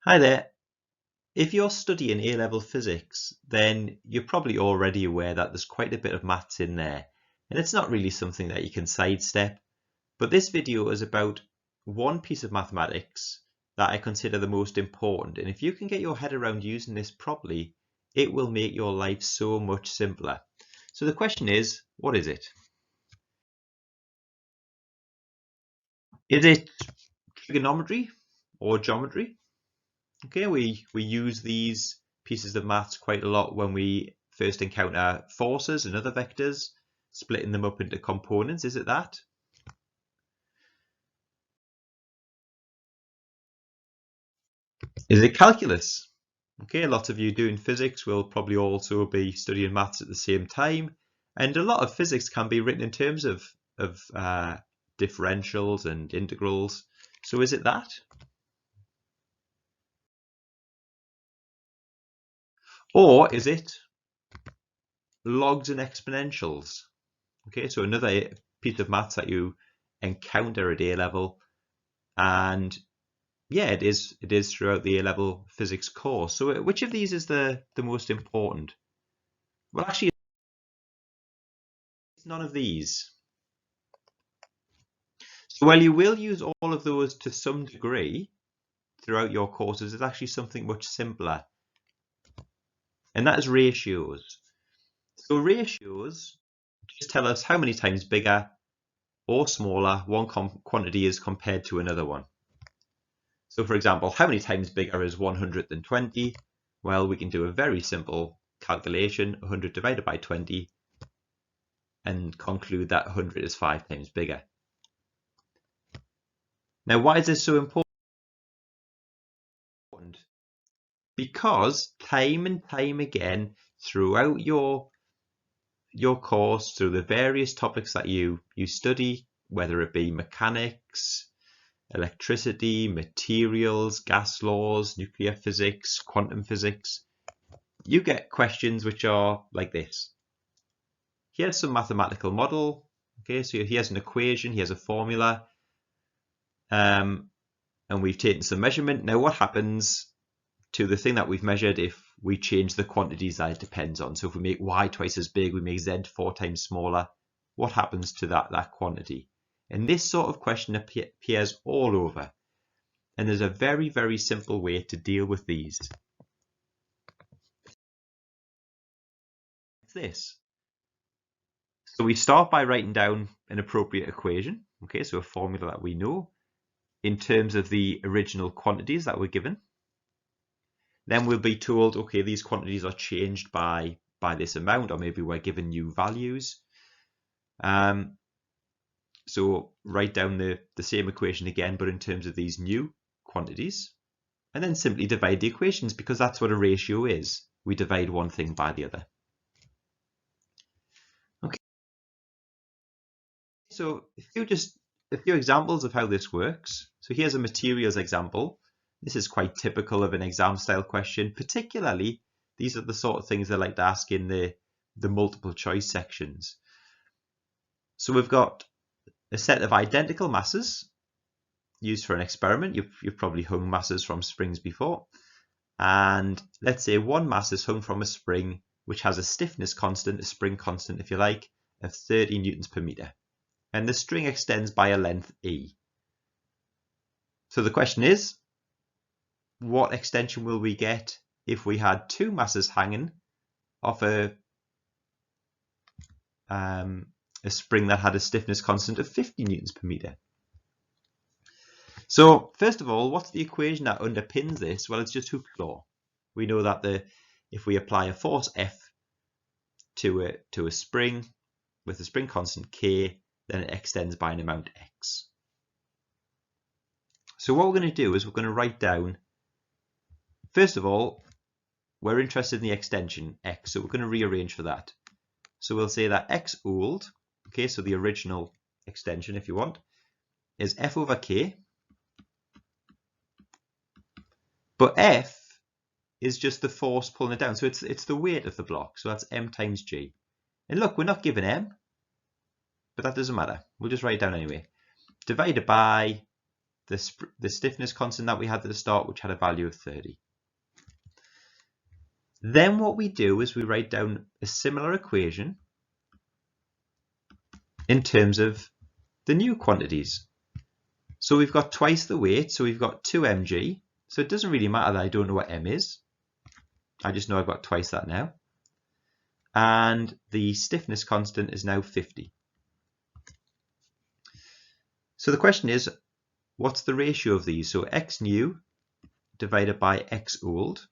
Hi there. If you're studying A-level physics, then you're probably already aware that there's quite a bit of maths in there, and it's not really something that you can sidestep. But this video is about one piece of mathematics that I consider the most important, and if you can get your head around using this properly, it will make your life so much simpler. So the question is, what is it? Is it trigonometry or geometry? Okay, we use these pieces of maths quite a lot when we first encounter forces and other vectors, splitting them up into components. Is it that? Is it calculus? Okay, lots of you doing physics will probably also be studying maths at the same time, and a lot of physics can be written in terms of differentials and integrals. So is it that? Or is it logs and exponentials? Okay, so another piece of maths that you encounter at A level, and yeah, it is throughout the A level physics course. So which of these is the most important? Well, actually, it's none of these. So while you will use all of those to some degree throughout your courses, it's actually something much simpler, and that is ratios. So ratios just tell us how many times bigger or smaller one quantity is compared to another one. So for example, how many times bigger is 100 than 20? Well, we can do a very simple calculation, 100 divided by 20, and conclude that 100 is 5 times bigger. Now, why is this so important? Because time and time again, throughout your course, through the various topics that you study, whether it be mechanics, electricity, materials, gas laws, nuclear physics, quantum physics, you get questions which are like this. Here's some mathematical model. Okay, so here's an equation, here's a formula, and we've taken some measurement. Now, what happens to the thing that we've measured if we change the quantities that it depends on? So if we make y twice as big, we make z 4 times smaller, what happens to that quantity? And this sort of question appears all over. And there's a very, very simple way to deal with these. It's this. So we start by writing down an appropriate equation, okay, so a formula that we know in terms of the original quantities that were given. Then we'll be told, okay, these quantities are changed by this amount, or maybe we're given new values. So write down the same equation again, but in terms of these new quantities, and then simply divide the equations, because that's what a ratio is. We divide one thing by the other. Okay. So a few examples of how this works. So here's a materials example. This is quite typical of an exam style question. Particularly, these are the sort of things they like to ask in the multiple choice sections. So we've got a set of identical masses used for an experiment. You've probably hung masses from springs before. And let's say one mass is hung from a spring which has a stiffness constant, a spring constant if you like, of 30 newtons per meter. And the string extends by a length e. So the question is, what extension will we get if we had two masses hanging off a spring that had a stiffness constant of 50 newtons per meter? So first of all, what's the equation that underpins this? Well, it's just Hooke's law. We know that if we apply a force F to a spring with a spring constant K, then it extends by an amount X. So what we're going to do is we're going to write down, first of all, we're interested in the extension X, so we're going to rearrange for that. So we'll say that X old, okay, so the original extension, if you want, is F over K, but F is just the force pulling it down, so it's the weight of the block, so that's M times G. And look, we're not given M, but that doesn't matter. We'll just write it down anyway. Divided by the stiffness constant that we had at the start, which had a value of 30. Then what we do is we write down a similar equation in terms of the new quantities. So we've got twice the weight, so we've got 2 mg. So it doesn't really matter that I don't know what m is. I just know I've got twice that now. And the stiffness constant is now 50. So the question is, what's the ratio of these? So x new divided by x old.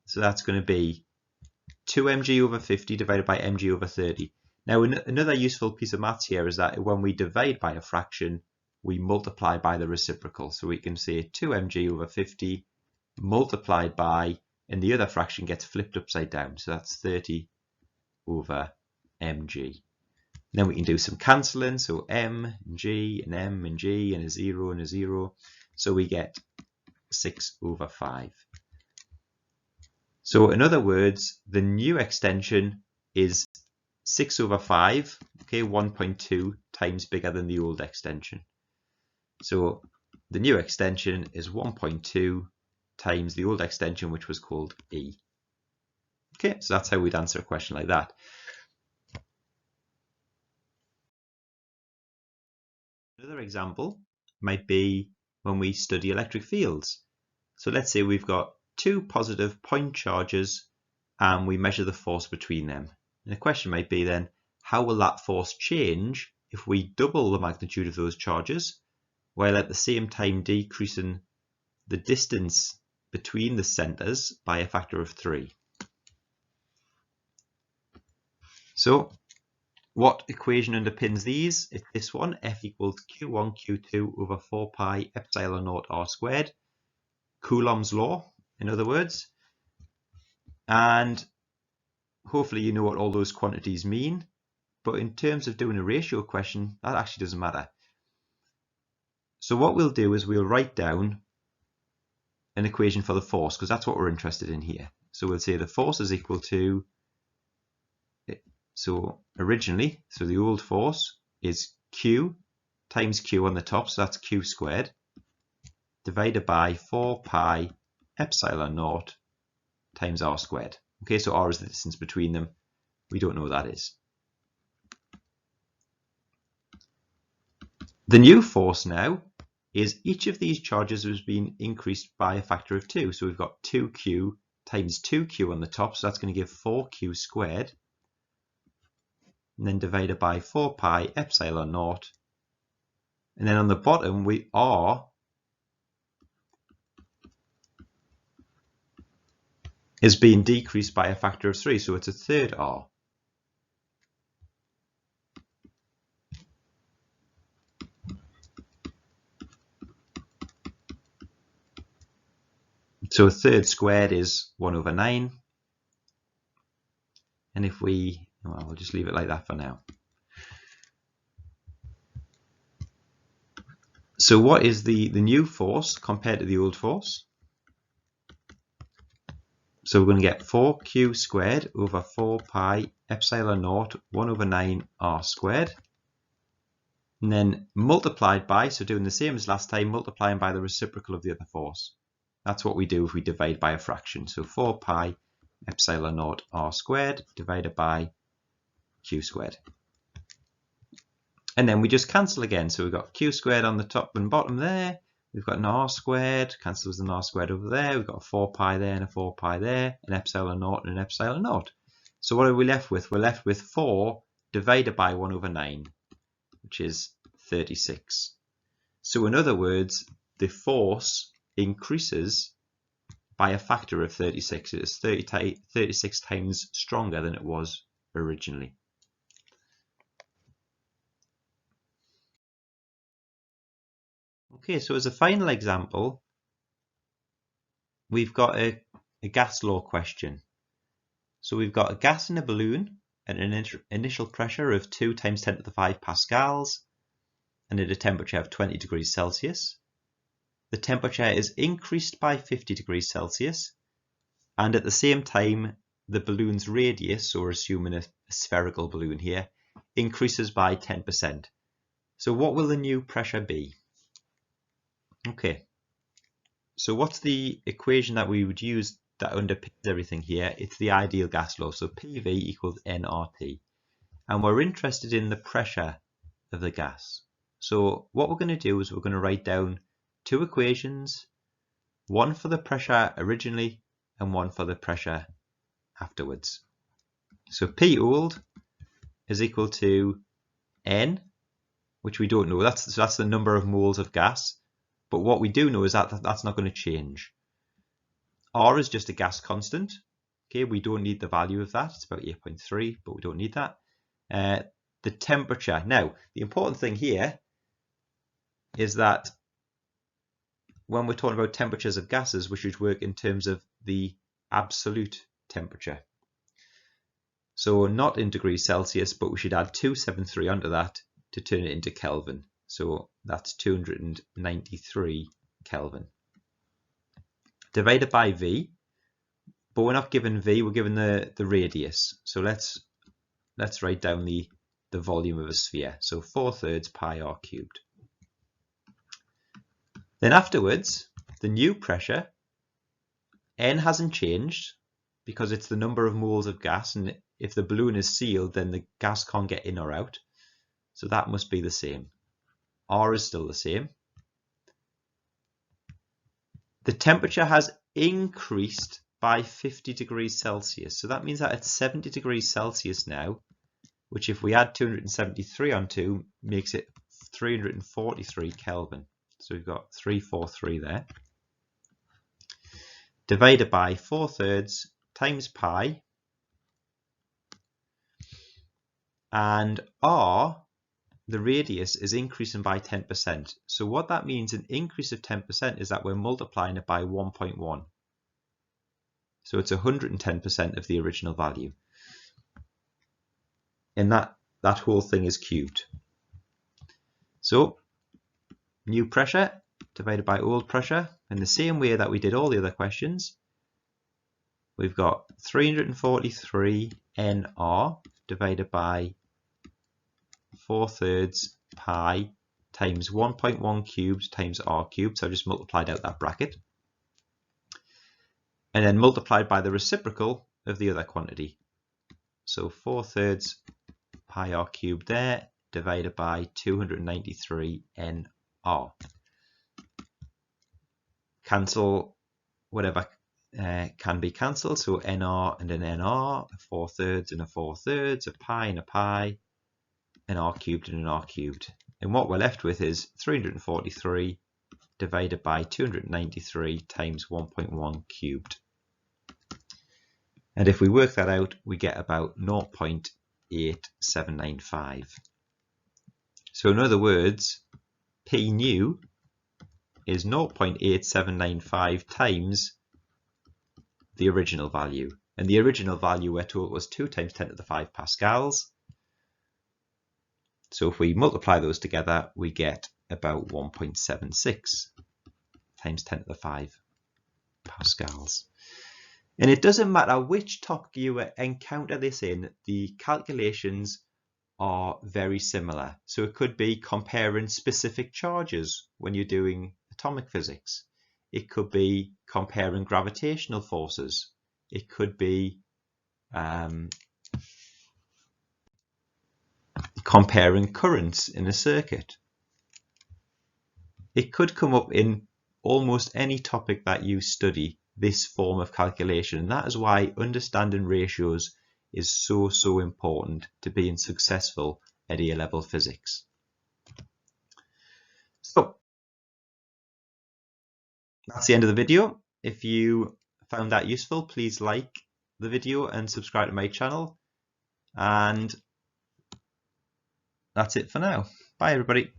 So that's going to be 2 mg over 50 divided by mg over 30. Now another useful piece of maths here is that when we divide by a fraction, we multiply by the reciprocal. So we can say 2 mg over 50 multiplied by, and the other fraction gets flipped upside down. So that's 30 over mg. Then we can do some cancelling. So m and g and m and g and a 0 and a 0. So we get 6 over 5. So in other words, the new extension is 6 over 5, okay, 1.2 times bigger than the old extension. So the new extension is 1.2 times the old extension, which was called E. Okay, so that's how we'd answer a question like that. Another example might be when we study electric fields. So let's say we've got 2 positive point charges and we measure the force between them. And the question might be then, how will that force change if we double the magnitude of those charges while at the same time decreasing the distance between the centers by a factor of 3? So what equation underpins these? It's this one, F equals Q1 Q2 over 4 pi epsilon naught r squared, Coulomb's law, in other words. And hopefully you know what all those quantities mean, but in terms of doing a ratio question, that actually doesn't matter. So what we'll do is we'll write down an equation for the force, because that's what we're interested in here. So we'll say the force is equal to, so originally, so the old force is Q times Q on the top, so that's Q squared, divided by 4 pi epsilon naught times r squared. Okay, so r is the distance between them. We don't know what that is. The new force now is each of these charges has been increased by a factor of 2. So we've got 2q times 2q on the top, so that's going to give 4q squared, and then divided by 4 pi epsilon naught. And then on the bottom, we r is being decreased by a factor of 3, so it's a third r. So a third squared is 1 over 9. And if we, well, we'll just leave it like that for now. So what is the new force compared to the old force? So we're going to get 4q squared over 4 pi epsilon naught 1 over 9 r squared. And then multiplied by, so doing the same as last time, multiplying by the reciprocal of the other force. That's what we do if we divide by a fraction. So 4 pi epsilon naught r squared divided by q squared. And then we just cancel again. So we've got q squared on the top and bottom there. We've got an r squared, cancels an r squared over there. We've got a 4 pi there and a 4 pi there, an epsilon naught and an epsilon naught. So what are we left with? We're left with 4 divided by 1 over 9, which is 36. So in other words, the force increases by a factor of 36. It is 36 times stronger than it was originally. Okay, so as a final example, we've got a gas law question. So we've got a gas in a balloon at an initial pressure of 2 times 10 to the 5 pascals and at a temperature of 20 degrees Celsius. The temperature is increased by 50 degrees Celsius, and at the same time, the balloon's radius, or assuming a spherical balloon here, increases by 10%. So what will the new pressure be? Okay, so what's the equation that we would use that underpins everything here? It's the ideal gas law. So PV equals nRT. And we're interested in the pressure of the gas. So what we're going to do is we're going to write down two equations, one for the pressure originally and one for the pressure afterwards. So P old is equal to N, which we don't know. That's the number of moles of gas. But what we do know is that that's not going to change. R is just a gas constant. Okay, we don't need the value of that. It's about 8.3, but we don't need that. The temperature. Now, the important thing here is that when we're talking about temperatures of gases, we should work in terms of the absolute temperature. So not in degrees Celsius, but we should add 273 onto that to turn it into Kelvin. So that's 293 Kelvin. Divided by V, but we're not given V, we're given the radius. So let's write down the volume of a sphere. So 4/3 pi r cubed. Then afterwards, the new pressure, N hasn't changed because it's the number of moles of gas, and if the balloon is sealed, then the gas can't get in or out. So that must be the same. R is still the same. The temperature has increased by 50 degrees Celsius. So that means that it's 70 degrees Celsius now, which if we add 273 onto makes it 343 Kelvin. So we've got 343 there. Divided by 4/3 times pi. And R, the radius, is increasing by 10%. So what that means, an increase of 10%, is that we're multiplying it by 1.1. So it's 110% of the original value. And that whole thing is cubed. So new pressure divided by old pressure, in the same way that we did all the other questions. We've got 343 nR divided by 4/3 pi times 1.1 cubed times r cubed. So I just multiplied out that bracket. And then multiplied by the reciprocal of the other quantity. So 4/3 pi r cubed there, divided by 293 nR. Cancel whatever can be cancelled. So nR and an nR, a 4/3 and a 4/3, a pi and a pi, an r cubed and an r cubed. And what we're left with is 343 divided by 293 times 1.1 cubed. And if we work that out, we get about 0.8795. So in other words, P new is 0.8795 times the original value. And the original value we're told was 2 times 10 to the 5 pascals. So if we multiply those together, we get about 1.76 times 10 to the 5 pascals. And it doesn't matter which topic you encounter this in, the calculations are very similar. So it could be comparing specific charges when you're doing atomic physics. It could be comparing gravitational forces. It could be comparing currents in a circuit. It could come up in almost any topic that you study, this form of calculation, and that is why understanding ratios is so important to being successful at A-level physics. So that's the end of the video. If you found that useful, please like the video and subscribe to my channel, and that's it for now. Bye everybody.